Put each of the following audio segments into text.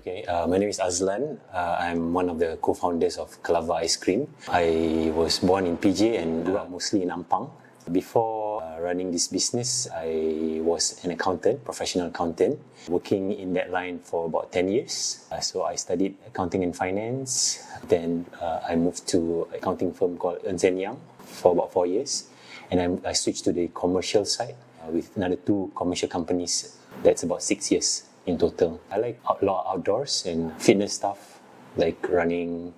Okay, my name is Azlan. I'm one of the co-founders of Kelava ice cream. I was born in PJ and grew up mostly in Ampang. Before running this business, I was an accountant, professional accountant, working in that line for about 10 years. So I studied accounting and finance. Then I moved to an accounting firm called Ernst & Young for about 4 years. And I switched to the commercial side with another 2 commercial companies. That's about 6 years in total. I like a lot of outdoors and fitness stuff, like running.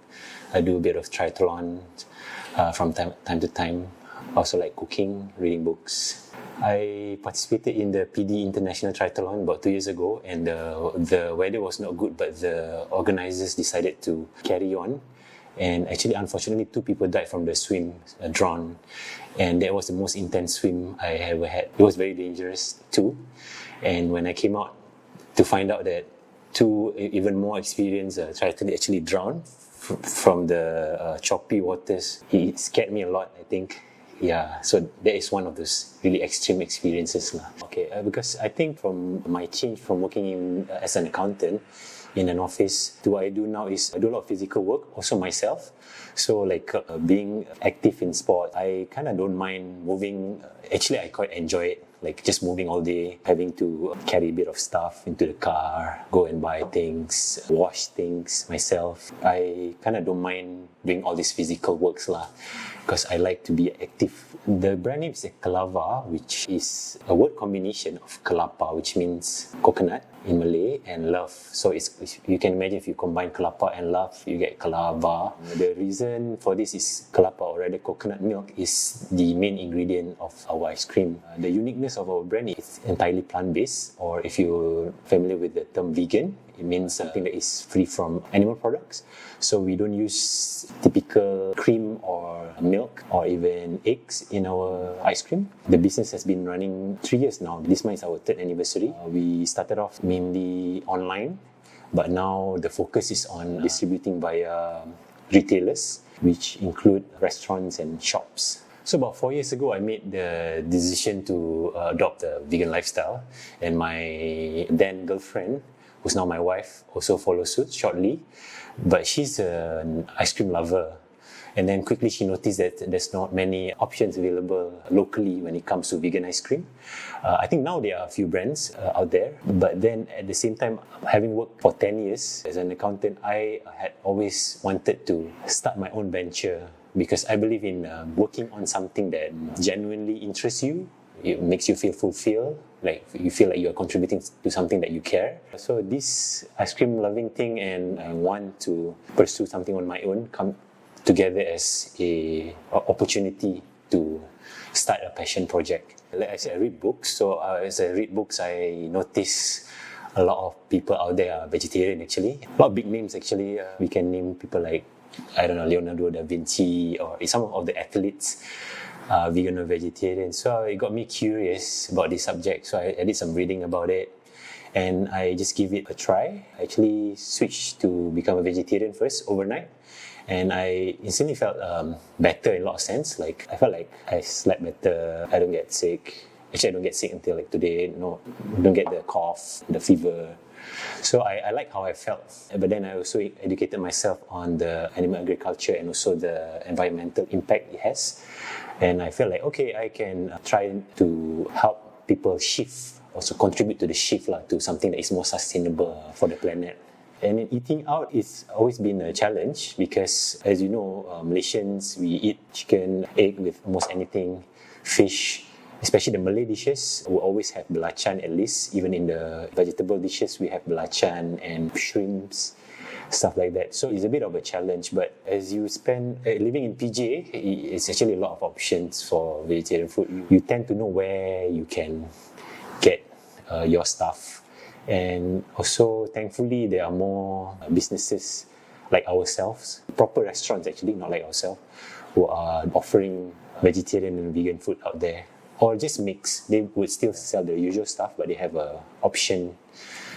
I do a bit of triathlon from time to time. I also like cooking, reading books. I participated in the PD International Triathlon about 2 years ago, and the weather was not good, but the organizers decided to carry on. And actually, unfortunately, 2 people died from the swim, drowned. And that was the most intense swim I ever had. It was very dangerous too. And when I came out to find out that 2 even more experienced triathletes actually drowned from the choppy waters, it scared me a lot, I think. Yeah, so that is one of those really extreme experiences. Okay, because I think from my change from working as an accountant in an office to what I do now is I do a lot of physical work, also myself. So like being active in sport, I kind of don't mind moving. Actually, I quite enjoy it. Like just moving all day, having to carry a bit of stuff into the car, go and buy things, wash things myself. I kind of don't mind doing all these physical works because I like to be active. The brand name is Kelava, which is a word combination of Kelapa, which means coconut in Malay, and love. So you can imagine if you combine Kelapa and love, you get Kelava. The reason for this is Kelapa, or rather coconut milk, is the main ingredient of our ice cream. The uniqueness of our brand is entirely plant-based, or if you're familiar with the term vegan, it means something that is free from animal products. So we don't use typical cream or milk or even eggs in our ice cream. The business has been running 3 years now. This month is our 3rd anniversary. We started off mainly online, but now the focus is on distributing via retailers, which include restaurants and shops. So about 4 years ago, I made the decision to adopt a vegan lifestyle, and my then girlfriend, who's now my wife, also followed suit shortly. But she's an ice cream lover. And then quickly she noticed that there's not many options available locally when it comes to vegan ice cream. I think now there are a few brands out there. But then at the same time, having worked for 10 years as an accountant, I had always wanted to start my own venture, because I believe in working on something that genuinely interests you. It makes you feel fulfilled, like you feel like you're contributing to something that you care. So this ice cream loving thing and I want to pursue something on my own come together as a opportunity to start a passion project. Like I said, I read books. So as I read books, I notice a lot of people out there are vegetarian actually. A lot of big names actually. We can name people like, I don't know, Leonardo da Vinci, or some of the athletes. Vegan or vegetarian. So it got me curious about this subject. So I did some reading about it and I just give it a try. I actually switched to become a vegetarian first overnight, and I instantly felt better in a lot of sense. Like I felt like I slept better, I don't get sick. Actually, I don't get sick until like today. No, I don't get the cough, the fever. So I like how I felt. But then I also educated myself on the animal agriculture and also the environmental impact it has. And I felt like, okay, I can try to help people shift, also contribute to the shift to something that is more sustainable for the planet. And eating out is always been a challenge because, as you know, Malaysians, we eat chicken, egg with almost anything, fish. Especially the Malay dishes, we always have belacan at least. Even in the vegetable dishes, we have belacan and shrimps, stuff like that. So it's a bit of a challenge. But as you spend living in PJ, it's actually a lot of options for vegetarian food. You tend to know where you can get your stuff. And also, thankfully, there are more businesses like ourselves, proper restaurants actually, not like ourselves, who are offering vegetarian and vegan food out there. Or just mix. They would still sell the usual stuff, but they have an option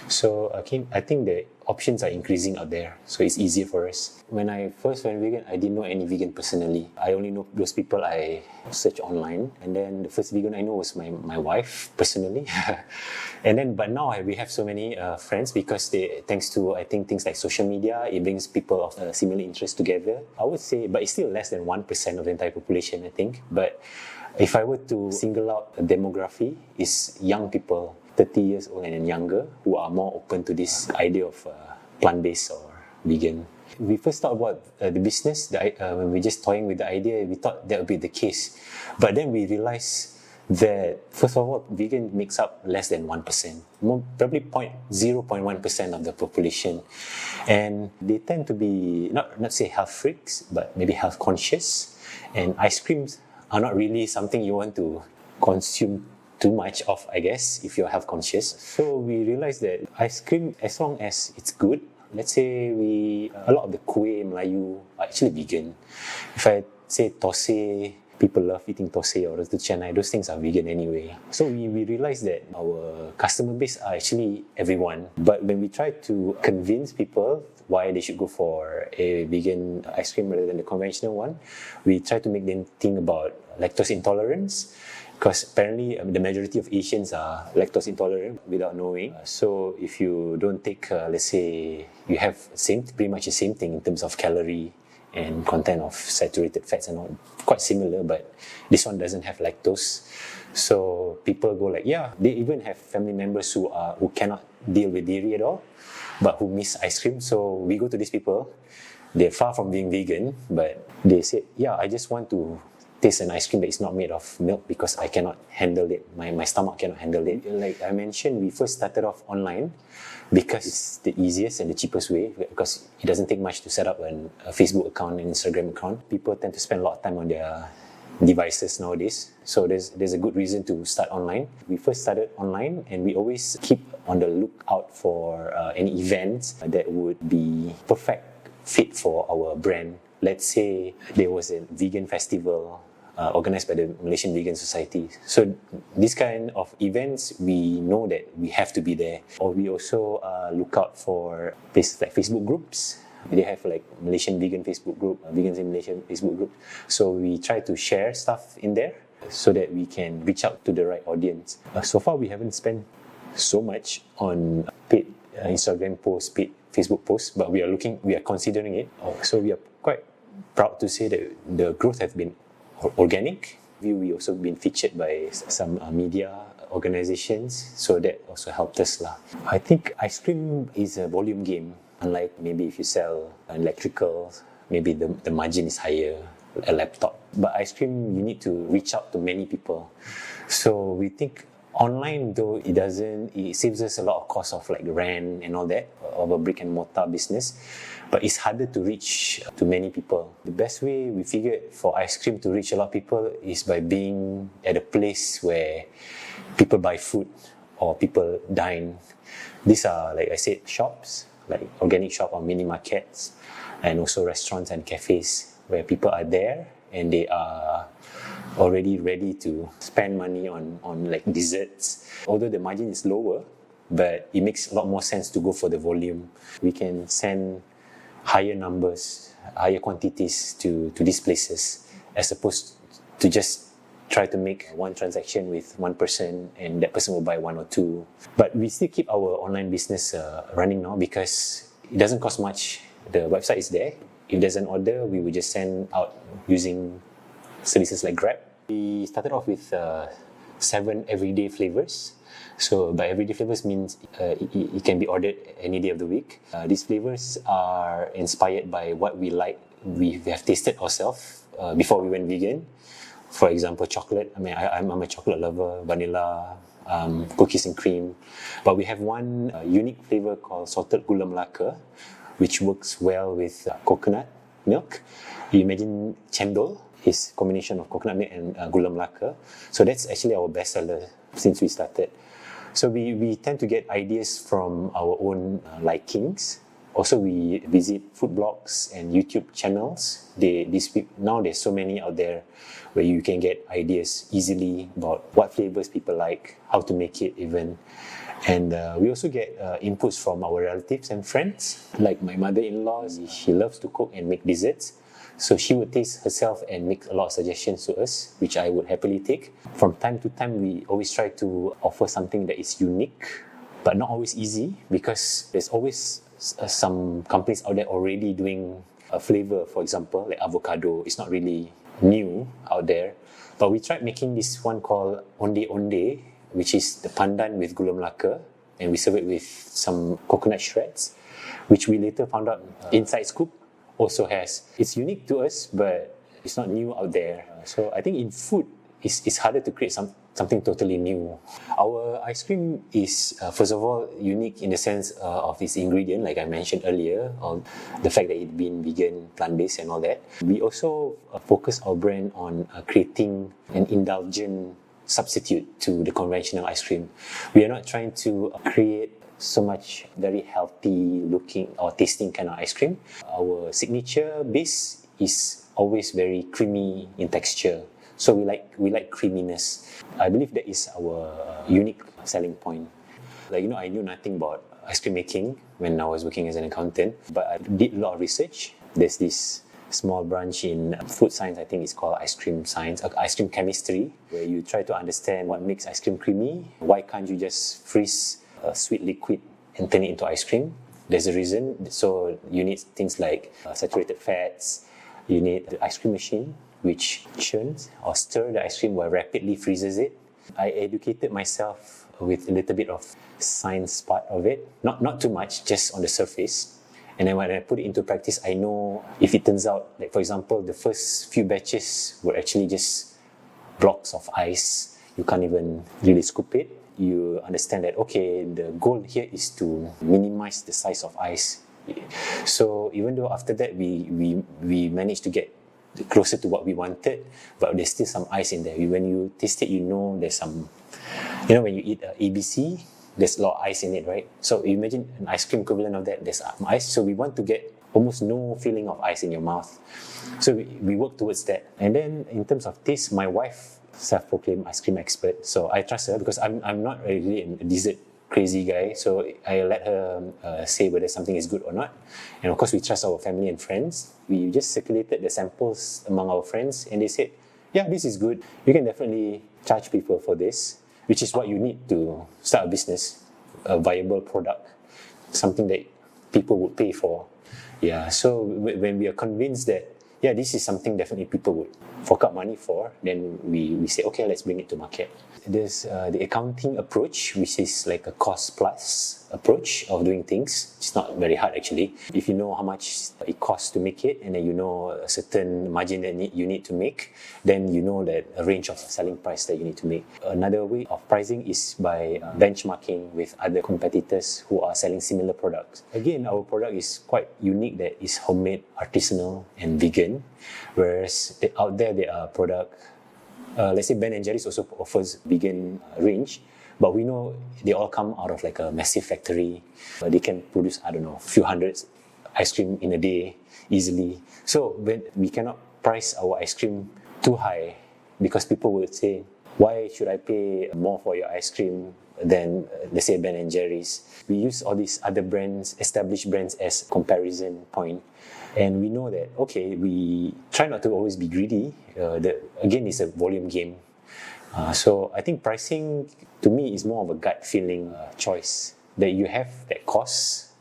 So I think the options are increasing out there, so it's easier for us. When I first went vegan, I didn't know any vegan personally. I only know those people I search online, and then the first vegan I know was my wife personally. But now we have so many friends because thanks to I think things like social media, it brings people of similar interests together. I would say, but it's still less than 1% of the entire population, I think. But if I were to single out a demography, is young people, 30 years old and younger, who are more open to this idea of plant-based or vegan. We first thought about the business, when we were just toying with the idea, we thought that would be the case. But then we realized that, first of all, vegan makes up less than 1%, probably 0.1% of the population. And they tend to be, not say health freaks, but maybe health conscious. And ice creams are not really something you want to consume too much of, I guess, if you're health conscious. So we realized that ice cream, as long as it's good, let's say a lot of the kuih Melayu are actually vegan. If I say thosai, people love eating thosai or roti canai, those things are vegan anyway. So we realized that our customer base are actually everyone. But when we try to convince people why they should go for a vegan ice cream rather than the conventional one, we try to make them think about lactose intolerance, because apparently the majority of Asians are lactose intolerant without knowing. So if you don't take, let's say, you have pretty much the same thing in terms of calorie and content of saturated fats and all, quite similar, but this one doesn't have lactose. So people go like, yeah, they even have family members who cannot deal with dairy at all, but who miss ice cream. So we go to these people, they're far from being vegan, but they say, yeah, I just want to taste an ice cream that is not made of milk because I cannot handle it. My stomach cannot handle it. Like I mentioned, we first started off online because it's the easiest and the cheapest way, because it doesn't take much to set up a Facebook account and Instagram account. People tend to spend a lot of time on their devices nowadays, so there's a good reason to start online. We first started online, and we always keep on the lookout for any events that would be perfect fit for our brand. Let's say there was a vegan festival organized by the Malaysian Vegan Society. So this kind of events, we know that we have to be there. Or we also look out for places like Facebook groups. They have like Malaysian Vegan Facebook group, Vegans in Malaysia Facebook group. So we try to share stuff in there so that we can reach out to the right audience. So far, we haven't spent so much on paid Instagram posts, paid Facebook posts, but we are considering it. So we are quite proud to say that the growth has been organic. We also been featured by some media organizations, so that also helped us lah. I think ice cream is a volume game. Unlike maybe if you sell electricals, maybe the margin is higher, a laptop. But ice cream, you need to reach out to many people. So we think online, though it saves us a lot of cost of like rent and all that of a brick and mortar business, but it's harder to reach to many people. The best way we figured for ice cream to reach a lot of people is by being at a place where people buy food or people dine. These are, like I said, shops, like organic shop or mini markets, and also restaurants and cafes where people are there and they are already ready to spend money on like desserts. Although the margin is lower, but it makes a lot more sense to go for the volume. We can send higher numbers, higher quantities to these places, as opposed to just try to make one transaction with one person and that person will buy one or two. But we still keep our online business running now because it doesn't cost much. The website is there. If there's an order, we will just send out using services like Grab. We started off with 7 everyday flavours. So by everyday flavours means it can be ordered any day of the week. These flavours are inspired by what we like. We have tasted ourselves before we went vegan. For example, chocolate. I'm a chocolate lover, vanilla, cookies and cream. But we have one unique flavour called salted gula melaka, which works well with coconut milk. You imagine cendol is a combination of coconut milk and gula melaka. So that's actually our best seller since we started. So we tend to get ideas from our own likings Also, we visit food blogs and YouTube channels. Now there's so many out there where you can get ideas easily about what flavors people like, how to make it even. And we also get inputs from our relatives and friends. Like my mother-in-law, she loves to cook and make desserts. So she would taste herself and make a lot of suggestions to us, which I would happily take. From time to time, we always try to offer something that is unique, but not always easy, because there's always some companies out there already doing a flavor, for example, like avocado. It's not really new out there. But we tried making this one called Onde Onde, which is the pandan with gula melaka, and we serve it with some coconut shreds, which we later found out Inside Scoop also has. It's unique to us, but it's not new out there. So I think in food, it's harder to create something totally new. Our ice cream is, first of all, unique in the sense of its ingredient, like I mentioned earlier, or the fact that it's been vegan, plant-based and all that. We also focus our brand on creating an indulgent substitute to the conventional ice cream. We are not trying to create so much very healthy looking or tasting kind of ice cream. Our signature base is always very creamy in texture. So we like creaminess. I believe that is our unique selling point. Like, I knew nothing about ice cream making when I was working as an accountant, but I did a lot of research. There's this small branch in food science, I think it's called ice cream science, ice cream chemistry, where you try to understand what makes ice cream creamy. Why can't you just freeze a sweet liquid and turn it into ice cream? There's a reason. So you need things like saturated fats. You need the ice cream machine, which churns or stir the ice cream while rapidly freezes it. I educated myself with a little bit of science part of it, not too much, just on the surface. And then when I put it into practice, I know if it turns out, like for example, the first few batches were actually just blocks of ice, you can't even really scoop it. You understand that, okay, the goal here is to minimize the size of ice. So even though after that we managed to get closer to what we wanted, but there's still some ice in there. When you taste it, there's some, when you eat ABC, there's a lot of ice in it, right? So imagine an ice cream equivalent of that, there's ice. So we want to get almost no feeling of ice in your mouth. So we work towards that. And then in terms of taste, my wife, self-proclaimed ice cream expert, so I trust her because I'm not really a dessert crazy guy, so I let her say whether something is good or not. And of course, we trust our family and friends. We just circulated the samples among our friends, and they said, yeah, this is good. You can definitely charge people for this, which is what you need to start a business, a viable product, something that people would pay for. Yeah, so when we are convinced that, yeah, this is something definitely people would fork out money for, then we say, okay, let's bring it to market. There's the accounting approach, which is like a cost plus approach of doing things. It's not very hard actually. If you know how much it costs to make it, and then you know a certain margin that you need to make, then you know that a range of selling price that you need to make. Another way of pricing is by benchmarking with other competitors who are selling similar products. Again, our product is quite unique, that is homemade, artisanal and vegan, whereas out there are product, let's say Ben & Jerry's also offers vegan range, but we know they all come out of like a massive factory. They can produce, I don't know, a few hundreds ice cream in a day easily. So when we cannot price our ice cream too high, because people would say, why should I pay more for your ice cream than, let's say, Ben & Jerry's? We use all these other brands, established brands, as comparison point. And we know that, okay, we try not to always be greedy. Again, it's a volume game. So I think pricing, to me, is more of a gut feeling choice. That you have that cost,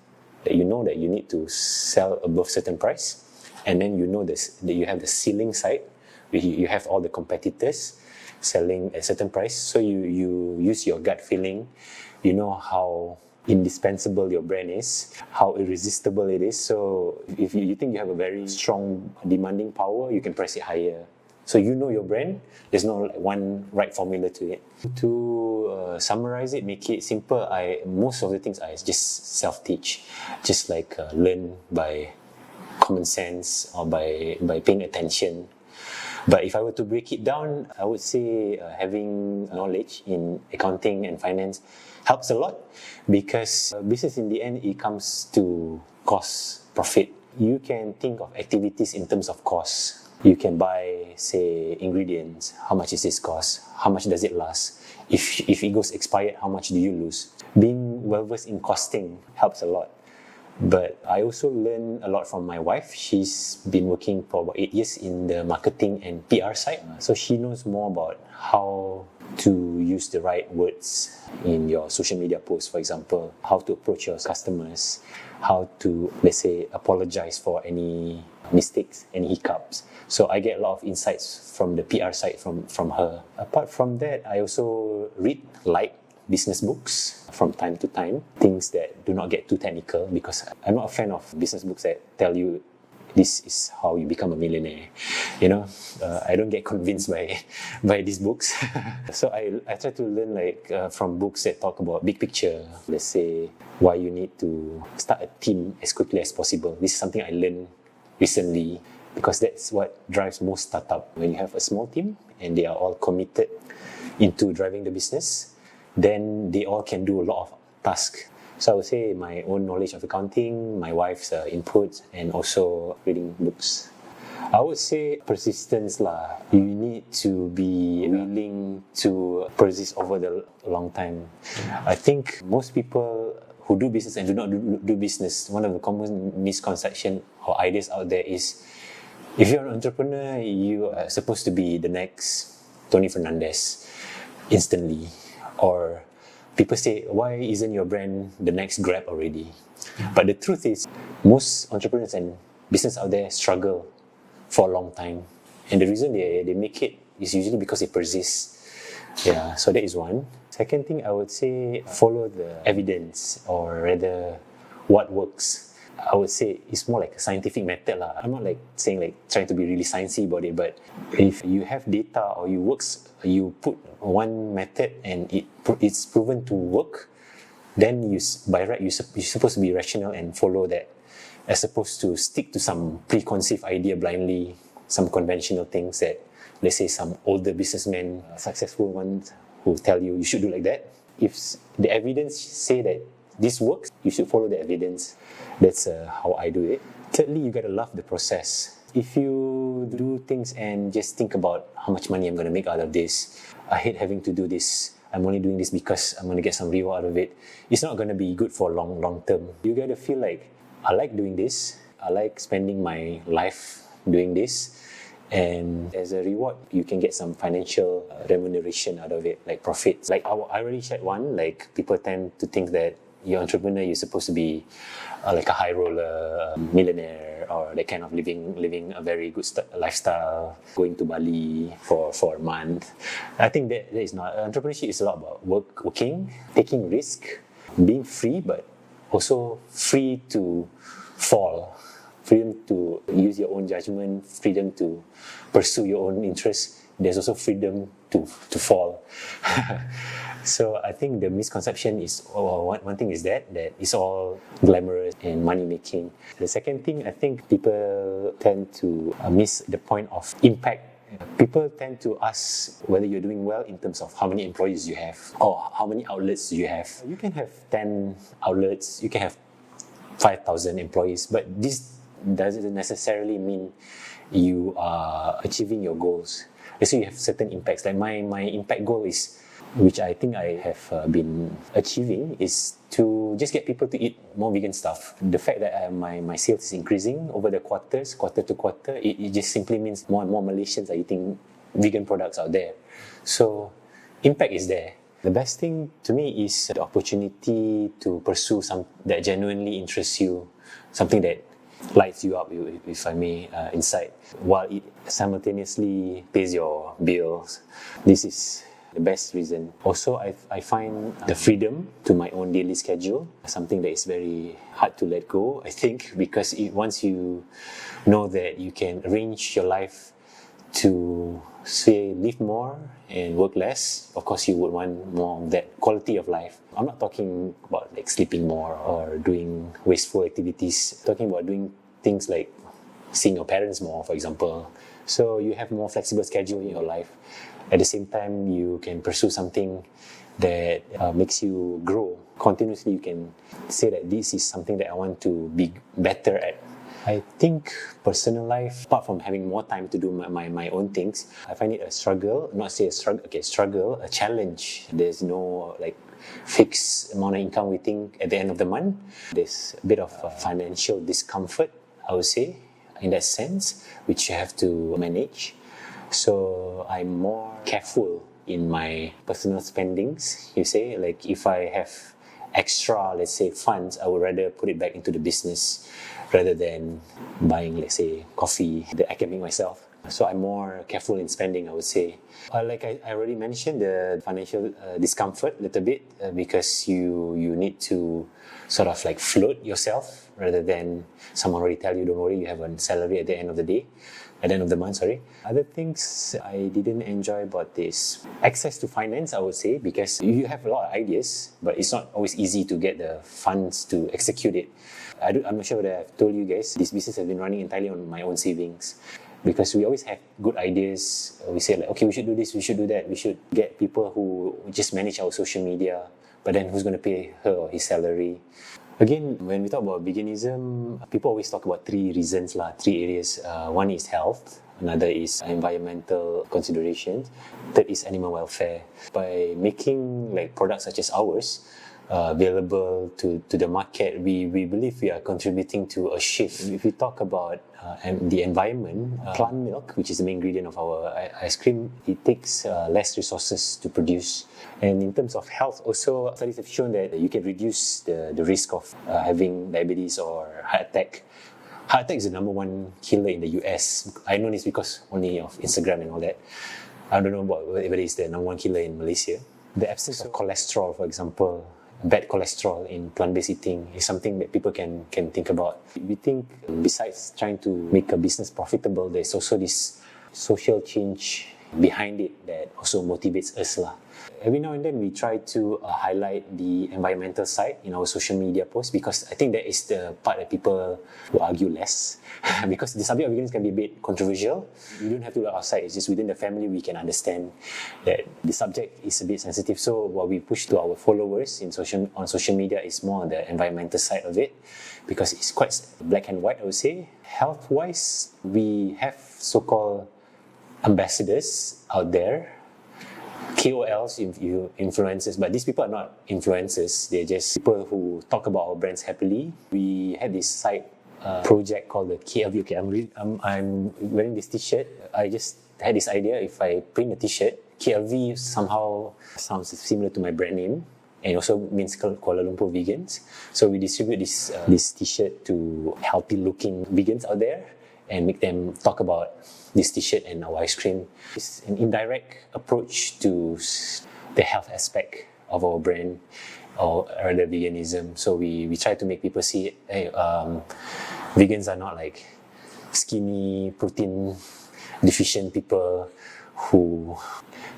that you know that you need to sell above certain price. And then you know that you have the ceiling side, where you have all the competitors selling at a certain price. So you use your gut feeling. You know how indispensable your brand is, how irresistible it is. So if you think you have a very strong demanding power, you can price it higher. So you know your brand, there's no one right formula to it. To summarize it, make it simple, most of the things I just self-teach, just like learn by common sense or by paying attention. But if I were to break it down, I would say having knowledge in accounting and finance helps a lot, because business in the end, it comes to cost profit. You can think of activities in terms of cost. You can buy, say, ingredients. How much is this cost? How much does it last? If it goes expired, how much do you lose? Being well versed in costing helps a lot. But I also learn a lot from my wife. She's been working for about 8 years in the marketing and PR side. So she knows more about how to use the right words in your social media posts, for example, how to approach your customers, how to, let's say, apologize for any mistakes, any hiccups. So I get a lot of insights from the PR side from her. Apart from that, I also read light business books from time to time, things that do not get too technical, because I'm not a fan of business books that tell you this is how you become a millionaire. I don't get convinced by these books. So I try to learn from books that talk about big picture. Let's say why you need to start a team as quickly as possible. This is something I learned recently, because that's what drives most startup. When you have a small team and they are all committed into driving the business, then they all can do a lot of tasks. So I would say my own knowledge of accounting, my wife's input, and also reading books. I would say persistence lah. You need to be willing to persist over the long time. I think most people who do business and do not do business, one of the common misconceptions or ideas out there is, if you're an entrepreneur, you are supposed to be the next Tony Fernandez instantly. Or people say, why isn't your brand the next Grab already? But the truth is, most entrepreneurs and business out there struggle for a long time. And the reason they make it is usually because they persist. Yeah, so that is one. Second thing, I would say, follow the evidence, or rather, what works. I would say it's more like a scientific method lah. I'm not saying trying to be really sciencey about it, but if you have data or you put one method and it's proven to work, then by right you're supposed to be rational and follow that, as opposed to stick to some preconceived idea blindly, some conventional things that, let's say, some older businessmen, successful ones, who tell you should do like that. If the evidence say that this works, you should follow the evidence. That's how I do it. Thirdly, you gotta love the process. If you do things and just think about how much money I'm gonna make out of this, I hate having to do this, I'm only doing this because I'm gonna get some reward out of it, it's not gonna be good for long term. You gotta feel like, I like doing this, I like spending my life doing this, and as a reward, you can get some financial remuneration out of it, like profits. Like I already shared one, people tend to think that you're an entrepreneur, you're supposed to be like a high roller, millionaire, or that kind of living a very good lifestyle, going to Bali for a month. I think that is not. Entrepreneurship is a lot about working, taking risk, being free, but also free to fall, freedom to use your own judgment, freedom to pursue your own interests. There's also freedom to fall. So I think the misconception is, one thing is that it's all glamorous and money making. The second thing, I think people tend to miss the point of impact. People tend to ask whether you're doing well in terms of how many employees you have, or how many outlets you have. You can have 10 outlets, you can have 5,000 employees, but this doesn't necessarily mean you are achieving your goals. So you have certain impacts. Like my impact goal is, which I think I have been achieving, is to just get people to eat more vegan stuff. The fact that my sales is increasing over the quarter to quarter, it just simply means more and more Malaysians are eating vegan products out there. So impact is there. The best thing to me is the opportunity to pursue something that genuinely interests you, something that lights you up, if I may, inside, while it simultaneously pays your bills. This is the best reason. Also, I find the freedom to my own daily schedule, something that is very hard to let go, I think, because once you know that you can arrange your life to, say, live more and work less, of course you would want more of that quality of life. I'm not talking about sleeping more or doing wasteful activities. I'm talking about doing things like seeing your parents more, for example. So you have more flexible schedule in your life. At the same time, you can pursue something that makes you grow continuously you can say that this is something that I want to be better at. I think personal life, apart from having more time to do my own things, I find it a struggle, not say a struggle, struggle, a challenge. There's no like fixed amount of income we think at the end of the month. There's a bit of financial discomfort, I would say, in that sense, which you have to manage. So I'm more careful in my personal spendings, you say, like if I have extra, let's say, funds, I would rather put it back into the business rather than buying, let's say, coffee that I can make myself. So I'm more careful in spending, I would say. Like I already mentioned, the financial discomfort a little bit because you need to sort of like float yourself rather than someone already tell you, don't worry, you have a salary at the end of the day. At the end of the month, sorry. Other things I didn't enjoy about this, access to finance, I would say, because you have a lot of ideas, but it's not always easy to get the funds to execute it. I'm not sure whether I've told you guys, this business has been running entirely on my own savings. Because we always have good ideas. We say like, okay, we should do this, we should do that. We should get people who just manage our social media, but then who's going to pay her or his salary? Again, when we talk about veganism, people always talk about three reasons, three areas. One is health, another is environmental considerations, third is animal welfare. By making like products such as ours available to the market, we believe we are contributing to a shift. If we talk about the environment, plant milk, which is the main ingredient of our ice cream, it takes less resources to produce. And in terms of health, also studies have shown that you can reduce the risk of having diabetes or heart attack. Heart attack is the number one killer in the US. I know this because only of Instagram and all that. I don't know about whether it's the number one killer in Malaysia. The absence of cholesterol, for example, bad cholesterol in plant-based eating is something that people can think about. We think besides trying to make a business profitable, there's also this social change behind it that also motivates us. Every now and then we try to highlight the environmental side in our social media posts because I think that is the part that people will argue less because the subject of veganism can be a bit controversial. You don't have to look outside, it's just within the family we can understand that the subject is a bit sensitive. So what we push to our followers on social media is more on the environmental side of it because it's quite black and white, I would say. Health-wise, we have so-called ambassadors out there, KOLs, influencers, but these people are not influencers. They're just people who talk about our brands happily. We had this side project called the KLV. Okay, I'm wearing this t-shirt. I just had this idea, if I print a t-shirt, KLV somehow sounds similar to my brand name and also means Kuala Lumpur Vegans. So we distribute this t-shirt to healthy looking vegans out there and make them talk about this t-shirt and our ice cream. It's an indirect approach to the health aspect of our brand or rather veganism. So we try to make people see, hey, vegans are not like skinny, protein deficient people who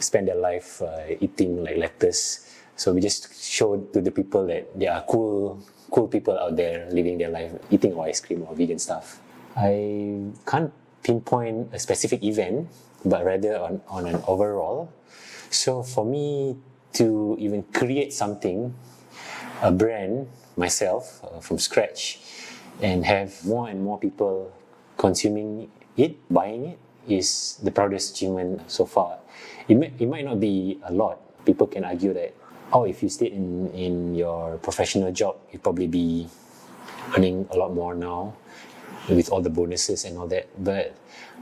spend their life eating like lettuce. So we just show to the people that there are cool people out there living their life eating our ice cream or vegan stuff. I can't pinpoint a specific event, but rather on an overall. So for me to even create something, a brand, myself, from scratch, and have more and more people consuming it, buying it, is the proudest achievement so far. It might not be a lot. People can argue that, if you stayed in your professional job, you'd probably be earning a lot more now with all the bonuses and all that. But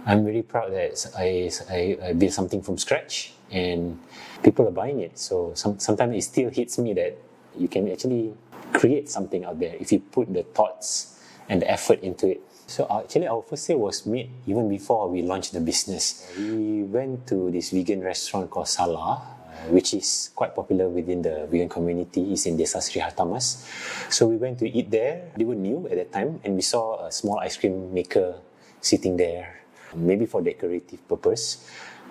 I'm very proud that I built something from scratch and people are buying it. So sometimes it still hits me that you can actually create something out there if you put the thoughts and the effort into it. So actually our first sale was made even before we launched the business. We went to this vegan restaurant called Salah, which is quite popular within the vegan community. It's in Desa Sri Hartamas. So we went to eat there. They were new at that time and we saw a small ice cream maker sitting there, maybe for decorative purpose.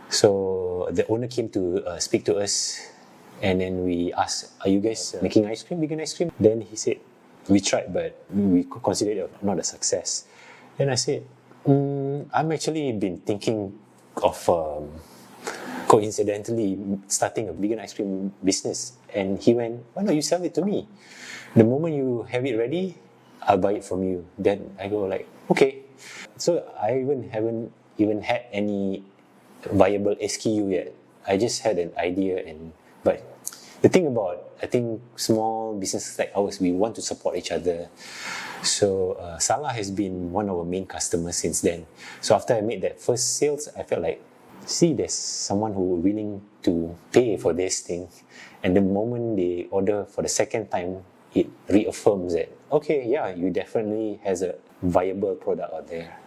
So the owner came to speak to us and then we asked, are you guys making ice cream, vegan ice cream? Then he said, we tried but we considered it not a success. Then I said, I'm actually been thinking of coincidentally starting a vegan ice cream business. And he went, why don't you sell it to me? The moment you have it ready, I'll buy it from you. Then I go like, okay. So I haven't even had any viable SKU yet. I just had an idea, but the thing about, I think, small businesses like ours, we want to support each other. So Salah has been one of our main customers since then. So after I made that first sales, I felt like, see, there's someone who is willing to pay for this thing. And the moment they order for the second time, it reaffirms that, okay, yeah, you definitely has a viable product out there.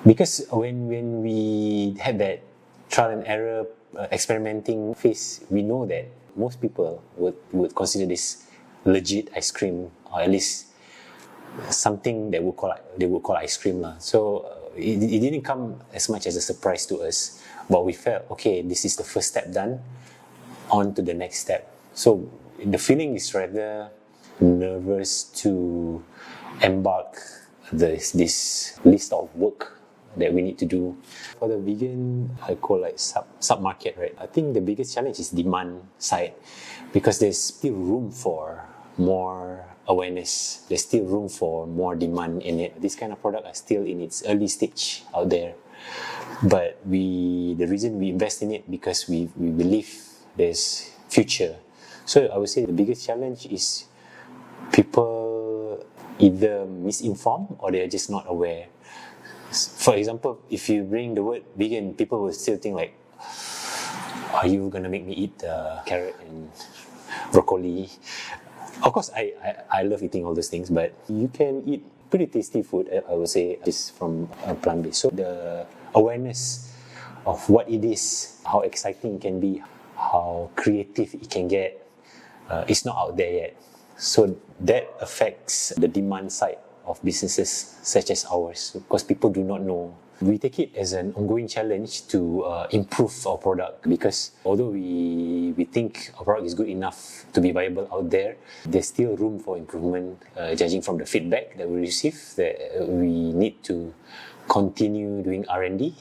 Because when we had that trial and error experimenting phase, we know that most people would consider this legit ice cream, or at least something that they would call ice cream lah. So it didn't come as much as a surprise to us, but we felt, okay, this is the first step done, on to the next step. So the feeling is rather nervous to embark this list of work that we need to do. For the vegan, I call like sub-market, right? I think the biggest challenge is demand side, because there's still room for more awareness. There's still room for more demand in it. This kind of product are still in its early stage out there. But the reason we invest in it, because we believe there's future. So I would say the biggest challenge is people either misinformed or they're just not aware. For example, if you bring the word vegan, people will still think like, are you gonna make me eat carrot and broccoli? Of course, I love eating all those things, but you can eat pretty tasty food, I would say, just from plant-based. So the awareness of what it is, how exciting it can be, how creative it can get, is not out there yet. So that affects the demand side of businesses such as ours, because people do not know. We take it as an ongoing challenge to improve our product, because although we think our product is good enough to be viable out there, there's still room for improvement, judging from the feedback that we receive, that we need to continue doing R&D.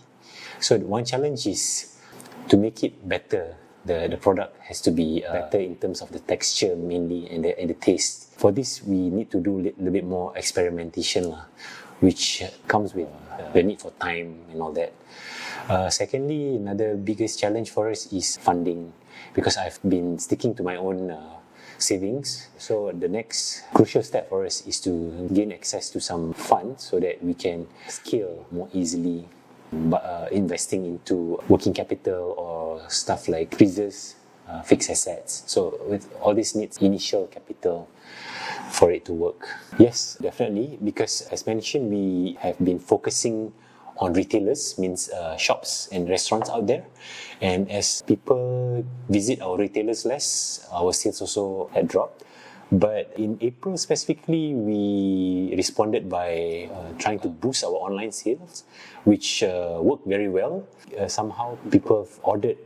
So one challenge is to make it better. The product has to be better in terms of the texture mainly, and the taste. For this, we need to do a little bit more experimentation, which comes with the need for time and all that. Secondly, another biggest challenge for us is funding, because I've been sticking to my own savings. So the next crucial step for us is to gain access to some funds so that we can scale more easily, investing into working capital or stuff like freezers, fixed assets. So with all this needs initial capital for it to work. Yes, definitely, because as mentioned, we have been focusing on retailers, means shops and restaurants out there. And as people visit our retailers less, our sales also had dropped. But in April specifically, we responded by trying to boost our online sales, which worked very well. Somehow people have ordered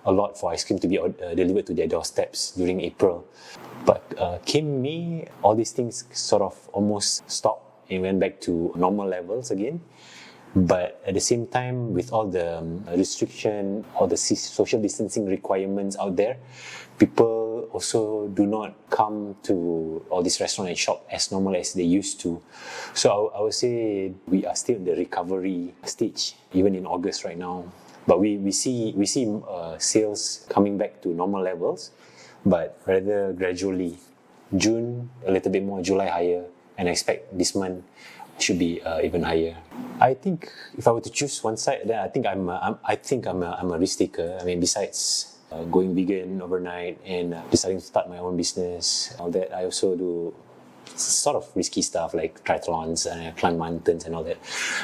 a lot for ice cream to be delivered to their doorsteps during April. But came May, all these things sort of almost stopped and went back to normal levels again. But at the same time, with all the restriction, all the social distancing requirements out there, people also do not come to all these restaurants and shop as normal as they used to. So I would say we are still in the recovery stage, even in August right now. But we see sales coming back to normal levels, but rather gradually. June a little bit more, July higher, and I expect this month should be even higher. I think if I were to choose one side, then I think I'm a risk taker. I mean, besides going vegan overnight and deciding to start my own business, all that, I also do sort of risky stuff like triathlons and climb mountains and all that.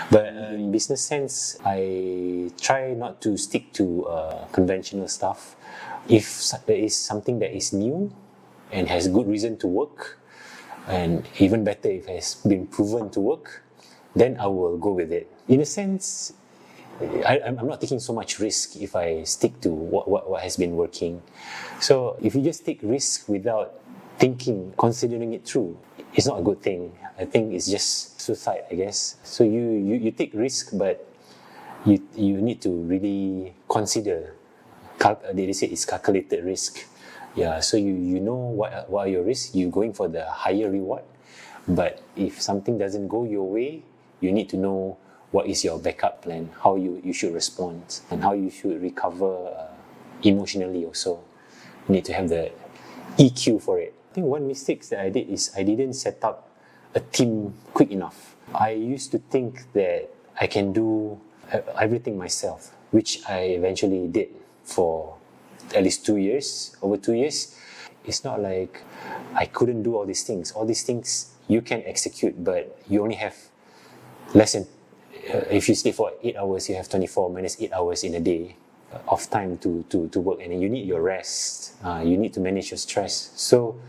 But in business sense, I try not to stick to conventional stuff. If there is something that is new and has good reason to work, and even better if it has been proven to work, then I will go with it. In a sense, I'm not taking so much risk if I stick to what has been working. So if you just take risk without thinking, considering it through, it's not a good thing. I think it's just suicide, I guess. So you take risk, but you need to really consider they say it's calculated risk. Yeah, so you know what are your risks. You're going for the higher reward, but if something doesn't go your way, you need to know what is your backup plan, how you should respond, and how you should recover emotionally also. You need to have the EQ for it. I think one mistake that I did is I didn't set up a team quick enough. I used to think that I can do everything myself, which I eventually did for at least 2 years, over 2 years. It's not like I couldn't do all these things. All these things you can execute, but you only have less than, if you sleep for 8 hours, you have 24 minus 8 hours in a day of time to work, and you need your rest. You need to manage your stress. So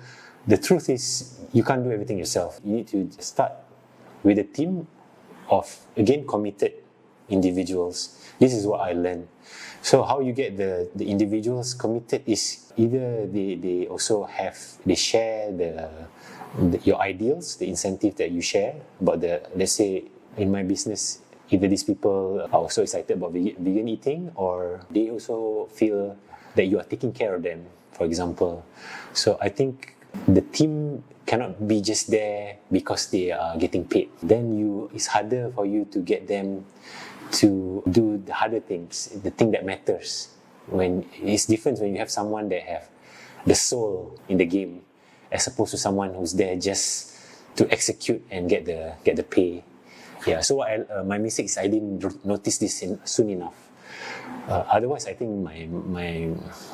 the truth is, you can't do everything yourself. You need to start with a team of, again, committed individuals. This is what I learned. So how you get the individuals committed is either they also they share your ideals, the incentive that you share about let's say in my business, either these people are also excited about vegan eating, or they also feel that you are taking care of them, for example. So I think the team cannot be just there because they are getting paid. Then it's harder for you to get them to do the harder things, the thing that matters. When it's different when you have someone that have the soul in the game, as opposed to someone who's there just to execute and get the pay. Yeah. So my mistake is I didn't notice this soon enough. Otherwise, I think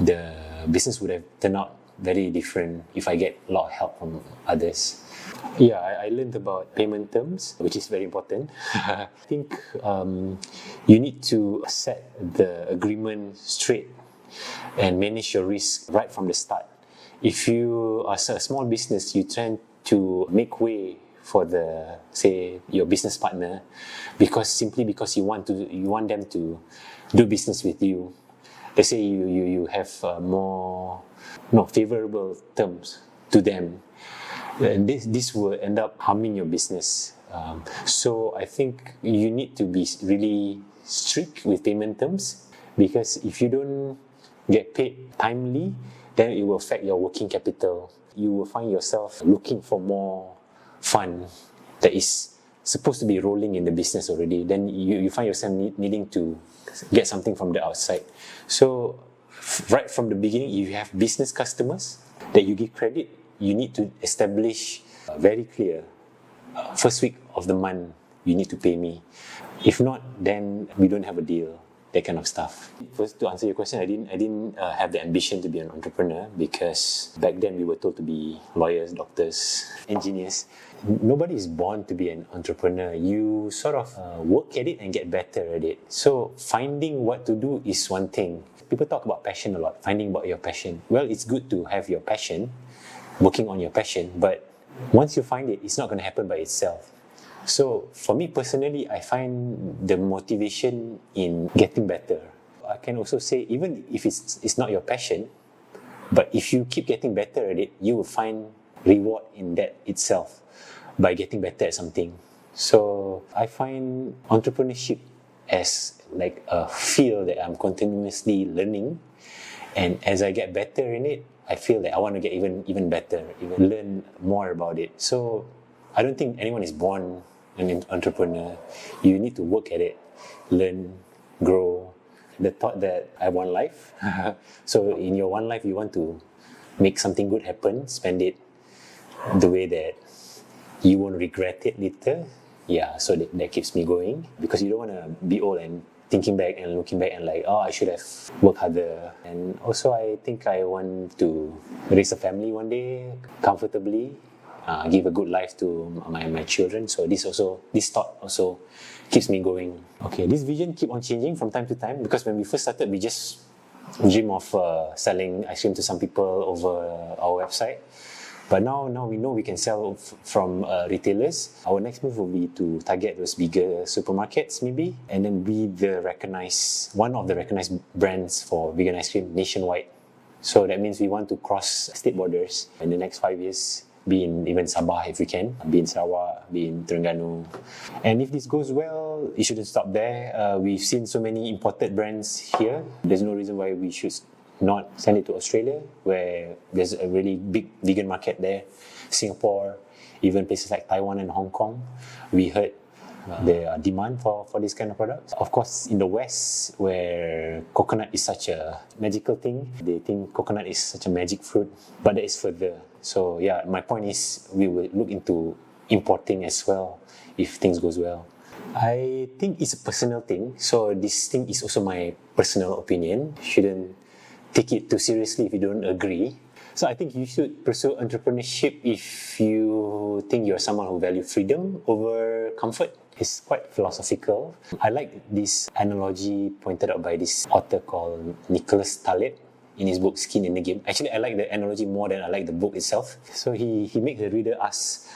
the business would have turned out very different if I get a lot of help from others. Yeah, I learned about payment terms, which is very important. I think you need to set the agreement straight and manage your risk right from the start. If you are a small business, you tend to make way for your business partner simply because you want them to do business with you. Let's say you have more favorable terms to them, and this will end up harming your business. So I think you need to be really strict with payment terms, because if you don't get paid timely, then it will affect your working capital. You will find yourself looking for more fund that is supposed to be rolling in the business already. Then you find yourself needing to get something from the outside. So right from the beginning, if you have business customers that you give credit, you need to establish very clear, first week of the month you need to pay me. If not, then we don't have a deal. That kind of stuff. First, to answer your question, I didn't have the ambition to be an entrepreneur, because back then we were told to be lawyers, doctors, engineers. Nobody is born to be an entrepreneur. You sort of work at it and get better at it. So finding what to do is one thing. People talk about passion a lot, finding about your passion. Well, it's good to have your passion, working on your passion, but once you find it, it's not going to happen by itself. So for me personally, I find the motivation in getting better. I can also say, even if it's not your passion, but if you keep getting better at it, you will find reward in that itself by getting better at something. So I find entrepreneurship as like a field that I'm continuously learning, and as I get better in it, I feel that I want to get even better, even learn more about it. So I don't think anyone is born an entrepreneur. You need to work at it, learn, grow. The thought that I want life. So in your one life, you want to make something good happen, spend it the way that you won't regret it later. Yeah, so that keeps me going, because you don't want to be old and thinking back and looking back and like, oh, I should have worked harder. And also I think I want to raise a family one day comfortably, give a good life to my children. So this thought also keeps me going. Okay, this vision keep on changing from time to time, because when we first started, we just dream of selling ice cream to some people over our website. But now we know we can sell from retailers. Our next move will be to target those bigger supermarkets maybe, and then be one of the recognized brands for vegan ice cream nationwide. So that means we want to cross state borders in the next 5 years, be in even Sabah if we can, be in Sarawak, be in Terengganu. And if this goes well, it shouldn't stop there. We've seen so many imported brands here. There's no reason why we should not send it to Australia, where there's a really big vegan market there, Singapore, even places like Taiwan and Hong Kong. We heard there are demand for this kind of products. Of course, in the West, where coconut is such a magical thing, they think coconut is such a magic fruit, but that is further. So yeah, my point is we will look into importing as well if things goes well. I think it's a personal thing. So this thing is also my personal opinion. Shouldn't take it too seriously if you don't agree. So I think you should pursue entrepreneurship if you think you're someone who values freedom over comfort. It's quite philosophical. I like this analogy pointed out by this author called Nicholas Taleb in his book Skin in the Game. Actually, I like the analogy more than I like the book itself. So he makes the reader ask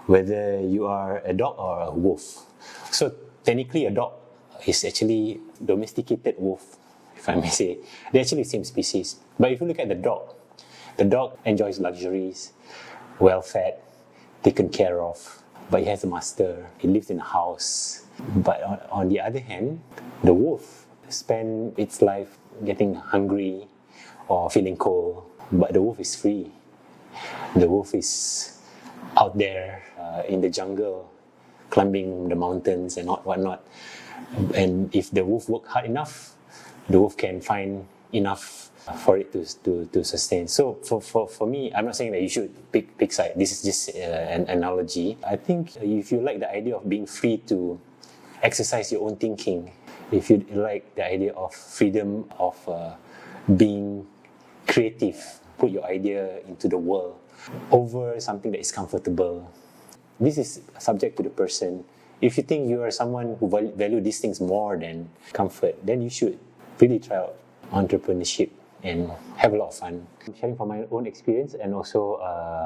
whether you are a dog or a wolf. So technically a dog is actually domesticated wolf, if I may say. They're actually the same species. But if you look at the dog enjoys luxuries, well-fed, taken care of, but he has a master, he lives in a house. But on the other hand, the wolf spends its life getting hungry or feeling cold, but the wolf is free. The wolf is out there in the jungle, climbing the mountains and whatnot. And if the wolf works hard enough, the wolf can find enough for it to sustain. So for me, I'm not saying that you should pick side. This is just an analogy. I think if you like the idea of being free to exercise your own thinking, if you like the idea of freedom of being creative, put your idea into the world over something that is comfortable, this is subject to the person. If you think you are someone who value these things more than comfort, then you should really try out entrepreneurship and have a lot of fun. I'm sharing from my own experience and also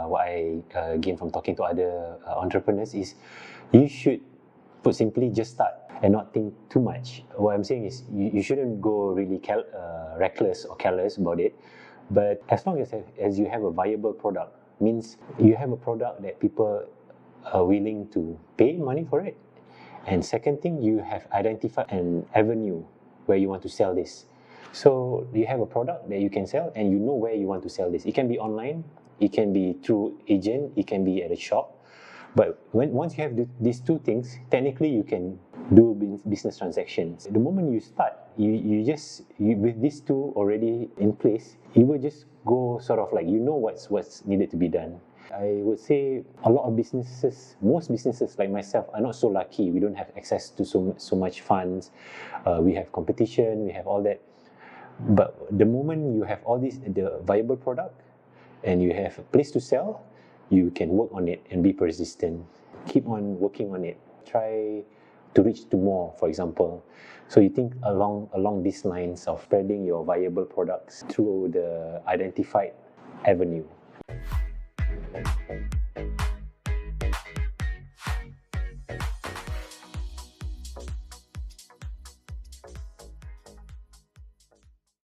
what I gained from talking to other entrepreneurs is you should, put simply, just start and not think too much. What I'm saying is you shouldn't go really reckless or careless about it, but as long as you have a viable product, means you have a product that people are willing to pay money for it. And second thing, you have identified an avenue where you want to sell this. So you have a product that you can sell and you know where you want to sell this. It can be online, it can be through agent, it can be at a shop. But once you have these two things, technically you can do business transactions. The moment you start, you with these two already in place, you will just go sort of like you know what's needed to be done. I would say a lot of businesses, most businesses like myself, are not so lucky. We don't have access to so much funds. We have competition, we have all that. But the moment you have all this, the viable product, and you have a place to sell, you can work on it and be persistent. Keep on working on it. Try to reach to more, for example. So you think along these lines of spreading your viable products through the identified avenue.